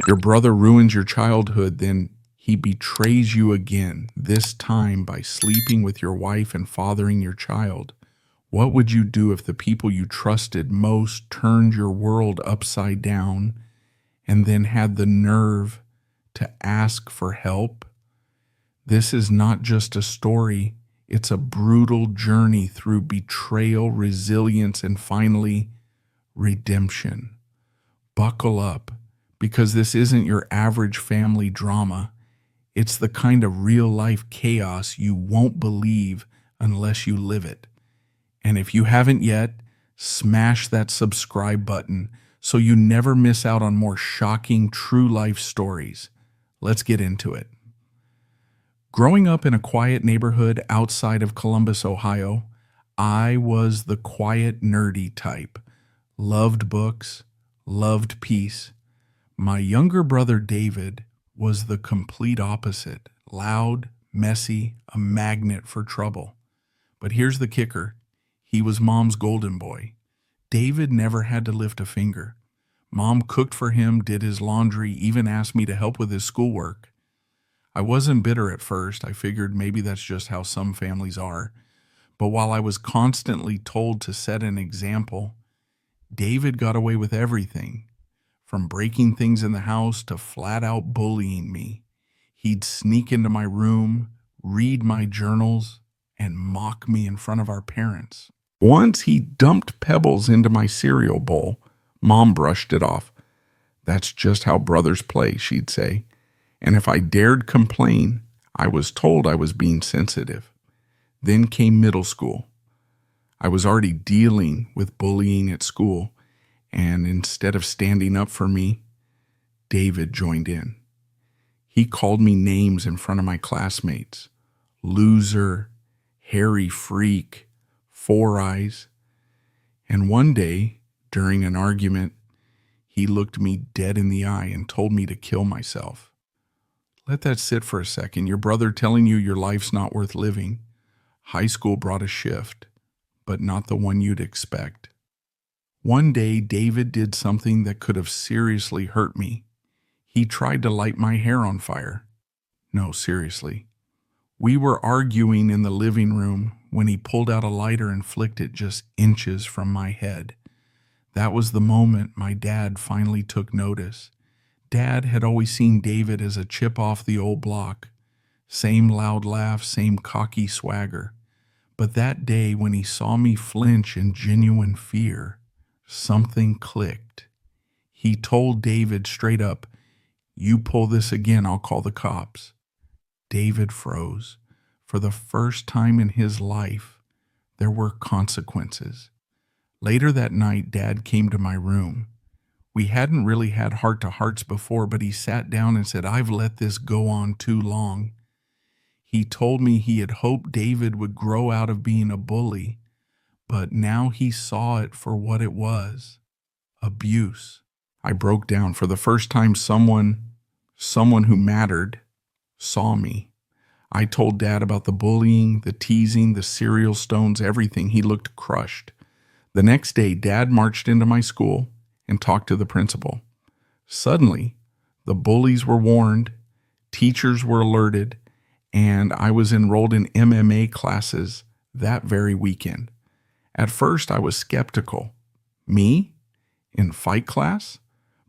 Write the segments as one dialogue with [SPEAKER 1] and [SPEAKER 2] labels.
[SPEAKER 1] Your brother ruins your childhood, then he betrays you again, this time by sleeping with your wife and fathering your child. What would you do if the people you trusted most turned your world upside down and then had the nerve to ask for help? This is not just a story, it's a brutal journey through betrayal, resilience, and finally, redemption. Buckle up, because this isn't your average family drama. It's the kind of real-life chaos you won't believe unless you live it. And if you haven't yet, smash that subscribe button so you never miss out on more shocking true-life stories. Let's get into it. Growing up in a quiet neighborhood outside of Columbus, Ohio, I was the quiet, nerdy type. Loved books, loved peace. My younger brother David was the complete opposite. Loud, messy, a magnet for trouble. But here's the kicker. He was Mom's golden boy. David never had to lift a finger. Mom cooked for him, did his laundry, even asked me to help with his schoolwork. I wasn't bitter at first. I figured maybe that's just how some families are. But while I was constantly told to set an example, David got away with everything, from breaking things in the house to flat out bullying me. He'd sneak into my room, read my journals, and mock me in front of our parents. Once he dumped pebbles into my cereal bowl. Mom brushed it off. "That's just how brothers play," she'd say. And if I dared complain, I was told I was being sensitive. Then came middle school. I was already dealing with bullying at school, and instead of standing up for me, David joined in. He called me names in front of my classmates. Loser, hairy freak, four eyes. And one day, during an argument, he looked me dead in the eye and told me to kill myself. Let that sit for a second. Your brother telling you your life's not worth living. High school brought a shift, but not the one you'd expect. One day, David did something that could have seriously hurt me. He tried to light my hair on fire. No, seriously. We were arguing in the living room when he pulled out a lighter and flicked it just inches from my head. That was the moment my dad finally took notice. Dad had always seen David as a chip off the old block. Same loud laugh, same cocky swagger. But that day when he saw me flinch in genuine fear, something clicked. He told David straight up, "You pull this again, I'll call the cops." David froze. For the first time in his life, there were consequences. Later that night, Dad came to my room. We hadn't really had heart-to-hearts before, but he sat down and said, "I've let this go on too long." He told me he had hoped David would grow out of being a bully, but now he saw it for what it was, abuse. I broke down. For the first time, someone who mattered saw me. I told Dad about the bullying, the teasing, the cereal stones, everything. He looked crushed. The next day, Dad marched into my school and talked to the principal. Suddenly, the bullies were warned, teachers were alerted, and I was enrolled in MMA classes that very weekend. At first, I was skeptical. Me? In fight class?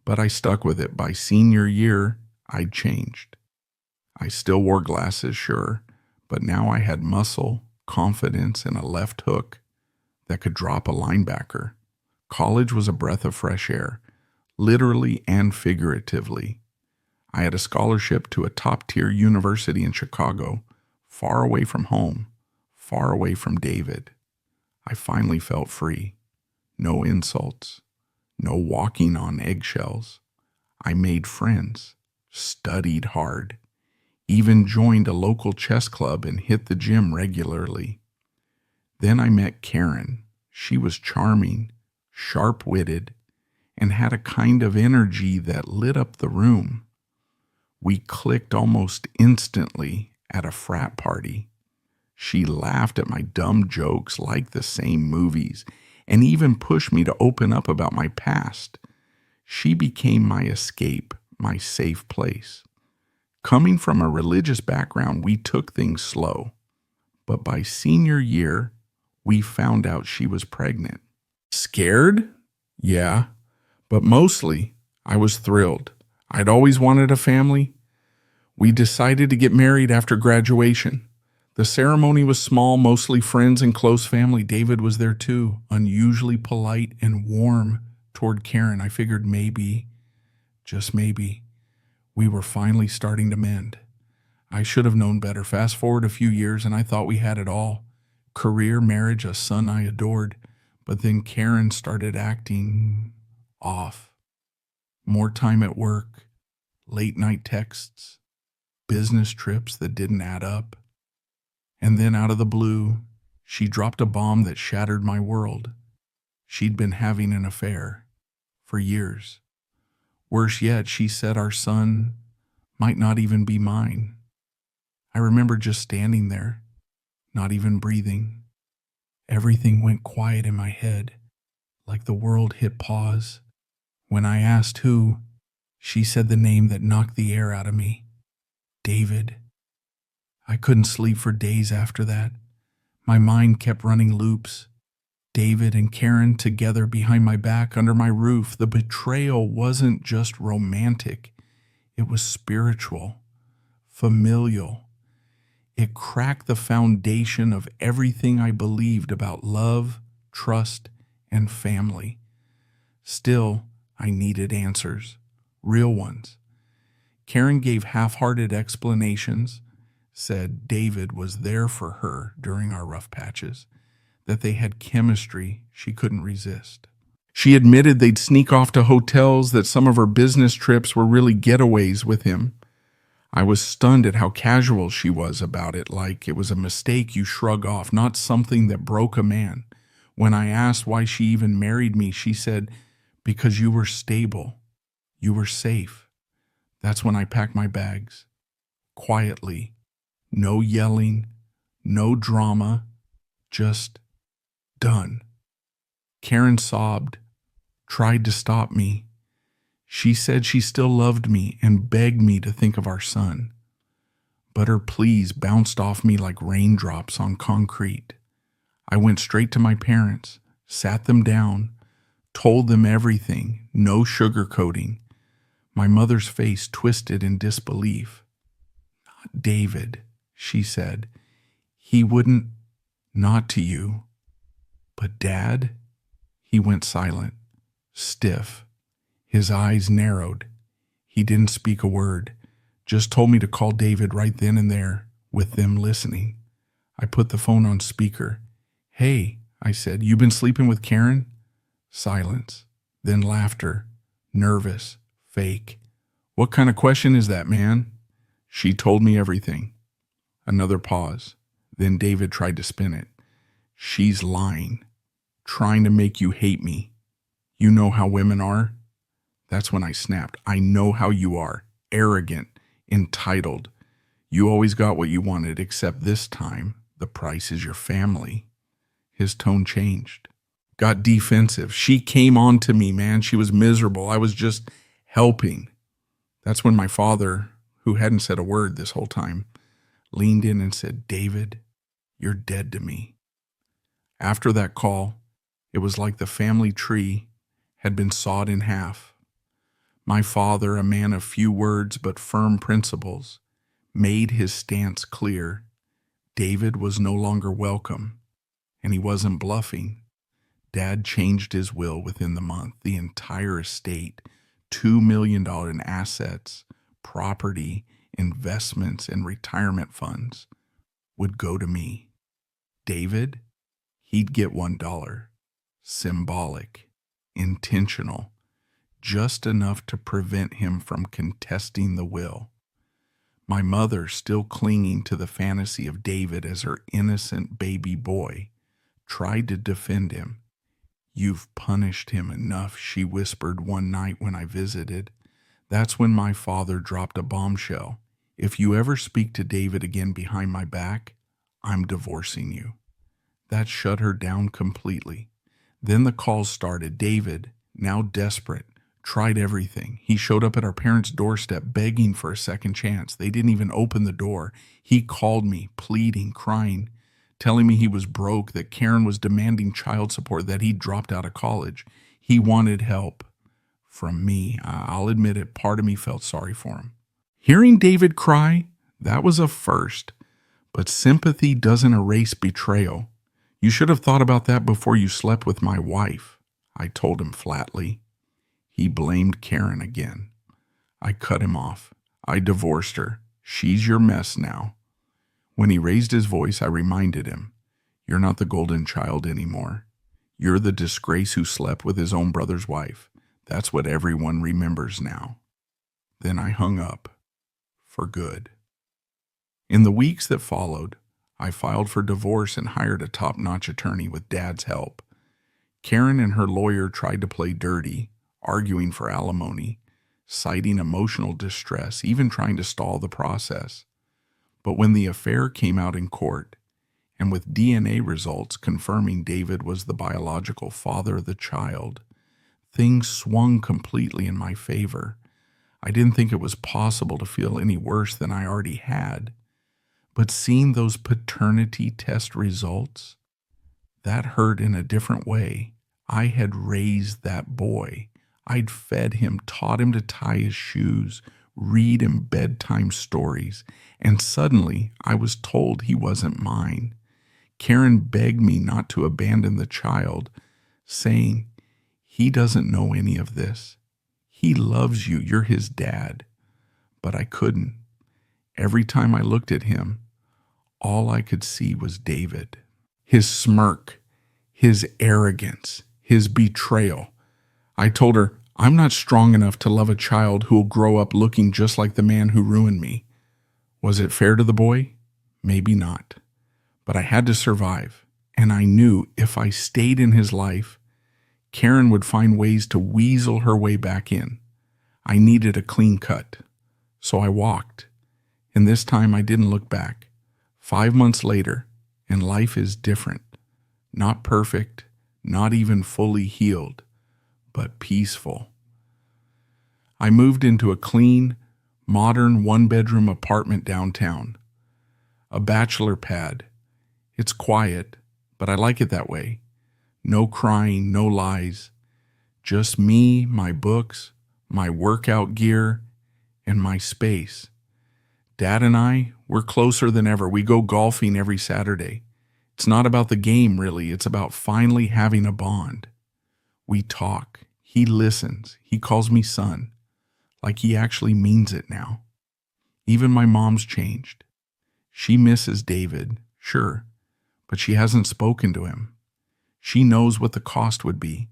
[SPEAKER 1] But I stuck with it. By senior year, I'd changed. I still wore glasses, sure, but now I had muscle, confidence, and a left hook that could drop a linebacker. College was a breath of fresh air, literally and figuratively. I had a scholarship to a top-tier university in Chicago, far away from home, far away from David. I finally felt free. No insults, no walking on eggshells. I made friends, studied hard, even joined a local chess club and hit the gym regularly. Then I met Karen. She was charming, sharp-witted, and had a kind of energy that lit up the room. We clicked almost instantly at a frat party. She laughed at my dumb jokes, liked the same movies, and even pushed me to open up about my past. She became my escape, my safe place. Coming from a religious background, we took things slow. But by senior year, we found out she was pregnant. Scared? Yeah. But mostly, I was thrilled. I'd always wanted a family. We decided to get married after graduation. The ceremony was small, mostly friends and close family. David was there too, unusually polite and warm toward Karen. I figured maybe, just maybe, we were finally starting to mend. I should have known better. Fast forward a few years and I thought we had it all. Career, marriage, a son I adored. But then Karen started acting off. More time at work, late night texts, business trips that didn't add up. And then out of the blue, she dropped a bomb that shattered my world. She'd been having an affair for years. Worse yet, she said our son might not even be mine. I remember just standing there, not even breathing. Everything went quiet in my head, like the world hit pause. When I asked who, she said the name that knocked the air out of me. David. I couldn't sleep for days after that. My mind kept running loops. David and Karen together behind my back under my roof. The betrayal wasn't just romantic. It was spiritual, familial. It cracked the foundation of everything I believed about love, trust, and family. Still, I needed answers, real ones. Karen gave half-hearted explanations, said David was there for her during our rough patches, that they had chemistry she couldn't resist. She admitted they'd sneak off to hotels, that some of her business trips were really getaways with him. I was stunned at how casual she was about it, like it was a mistake you shrug off, not something that broke a man. When I asked why she even married me, she said, "Because you were stable. You were safe." That's when I packed my bags. Quietly. No yelling, no drama, just done. Karen sobbed, tried to stop me. She said she still loved me and begged me to think of our son. But her pleas bounced off me like raindrops on concrete. I went straight to my parents, sat them down, told them everything, no sugarcoating. My mother's face twisted in disbelief. "Not David," she said. "He wouldn't, not to you." "But Dad?" He went silent, stiff. His eyes narrowed. He didn't speak a word, just told me to call David right then and there, with them listening. I put the phone on speaker. "Hey," I said, "you been sleeping with Karen?" Silence, then laughter, nervous, fake. "What kind of question is that, man?" She told me everything. Another pause. Then David tried to spin it. "She's lying, trying to make you hate me. You know how women are?" That's when I snapped. "I know how you are. Arrogant, entitled. You always got what you wanted, except this time, the price is your family." His tone changed. Got defensive. "She came on to me, man. She was miserable. I was just helping." That's when my father, who hadn't said a word this whole time, leaned in and said, "David, you're dead to me." After that call, it was like the family tree had been sawed in half. My father, a man of few words but firm principles, made his stance clear. David was no longer welcome, and he wasn't bluffing. Dad changed his will within the month. The entire estate, $2 million in assets, property, investments, and retirement funds, would go to me. David, he'd get $1. Symbolic, intentional, just enough to prevent him from contesting the will. My mother, still clinging to the fantasy of David as her innocent baby boy, tried to defend him. "You've punished him enough," she whispered one night when I visited. That's when my father dropped a bombshell. "If you ever speak to David again behind my back, I'm divorcing you." That shut her down completely. Then the calls started. David, now desperate, Tried everything. He showed up at our parents' doorstep begging for a second chance. They didn't even open the door. He called me, pleading, crying, telling me he was broke, that Karen was demanding child support, that he'd dropped out of college. He wanted help from me. I'll admit it, part of me felt sorry for him. Hearing David cry, that was a first. But sympathy doesn't erase betrayal. You should have thought about that before you slept with my wife, I told him flatly. He blamed Karen again. I cut him off. I divorced her. She's your mess now. When he raised his voice, I reminded him, you're not the golden child anymore. You're the disgrace who slept with his own brother's wife. That's what everyone remembers now. Then I hung up. For good. In the weeks that followed, I filed for divorce and hired a top-notch attorney with Dad's help. Karen and her lawyer tried to play dirty, arguing for alimony, citing emotional distress, even trying to stall the process. But when the affair came out in court, and with DNA results confirming David was the biological father of the child, things swung completely in my favor. I didn't think it was possible to feel any worse than I already had. But seeing those paternity test results, that hurt in a different way. I had raised that boy. I'd fed him, taught him to tie his shoes, read him bedtime stories, and suddenly I was told he wasn't mine. Karen begged me not to abandon the child, saying, he doesn't know any of this. He loves you. You're his dad. But I couldn't. Every time I looked at him, all I could see was David. His smirk, his arrogance, his betrayal. I told her, I'm not strong enough to love a child who will grow up looking just like the man who ruined me. Was it fair to the boy? Maybe not. But I had to survive, and I knew if I stayed in his life, Karen would find ways to weasel her way back in. I needed a clean cut. So I walked, and this time I didn't look back. 5 months later, and life is different. Not perfect, not even fully healed, but peaceful. I moved into a clean, modern one-bedroom apartment downtown. A bachelor pad. It's quiet, but I like it that way. No crying, no lies. Just me, my books, my workout gear, and my space. Dad and I, we're closer than ever. We go golfing every Saturday. It's not about the game, really. It's about finally having a bond. We talk. He listens. He calls me son. Like he actually means it now. Even my mom's changed. She misses David, sure, but she hasn't spoken to him. She knows what the cost would be.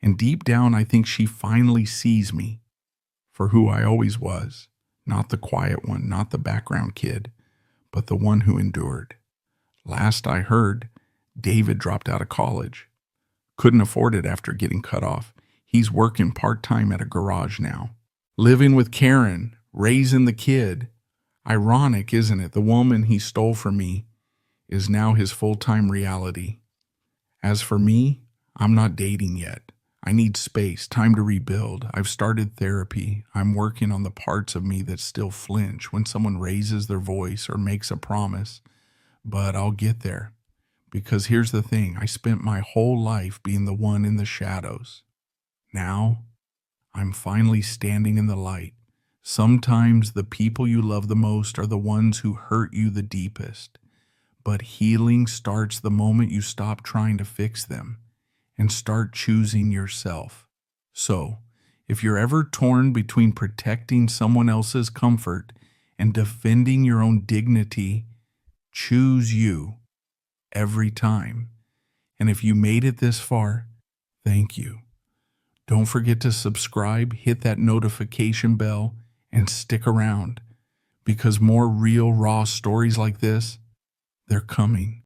[SPEAKER 1] And deep down, I think she finally sees me for who I always was. Not the quiet one, not the background kid, but the one who endured. Last I heard, David dropped out of college. Couldn't afford it after getting cut off. He's working part-time at a garage now. Living with Karen, raising the kid. Ironic, isn't it? The woman he stole from me is now his full-time reality. As for me, I'm not dating yet. I need space, time to rebuild. I've started therapy. I'm working on the parts of me that still flinch when someone raises their voice or makes a promise. But I'll get there. Because here's the thing, I spent my whole life being the one in the shadows. Now, I'm finally standing in the light. Sometimes the people you love the most are the ones who hurt you the deepest. But healing starts the moment you stop trying to fix them and start choosing yourself. So, if you're ever torn between protecting someone else's comfort and defending your own dignity, choose you every time. And if you made it this far, thank you. Don't forget to subscribe, hit that notification bell, and stick around, because more real, raw stories like this, they're coming.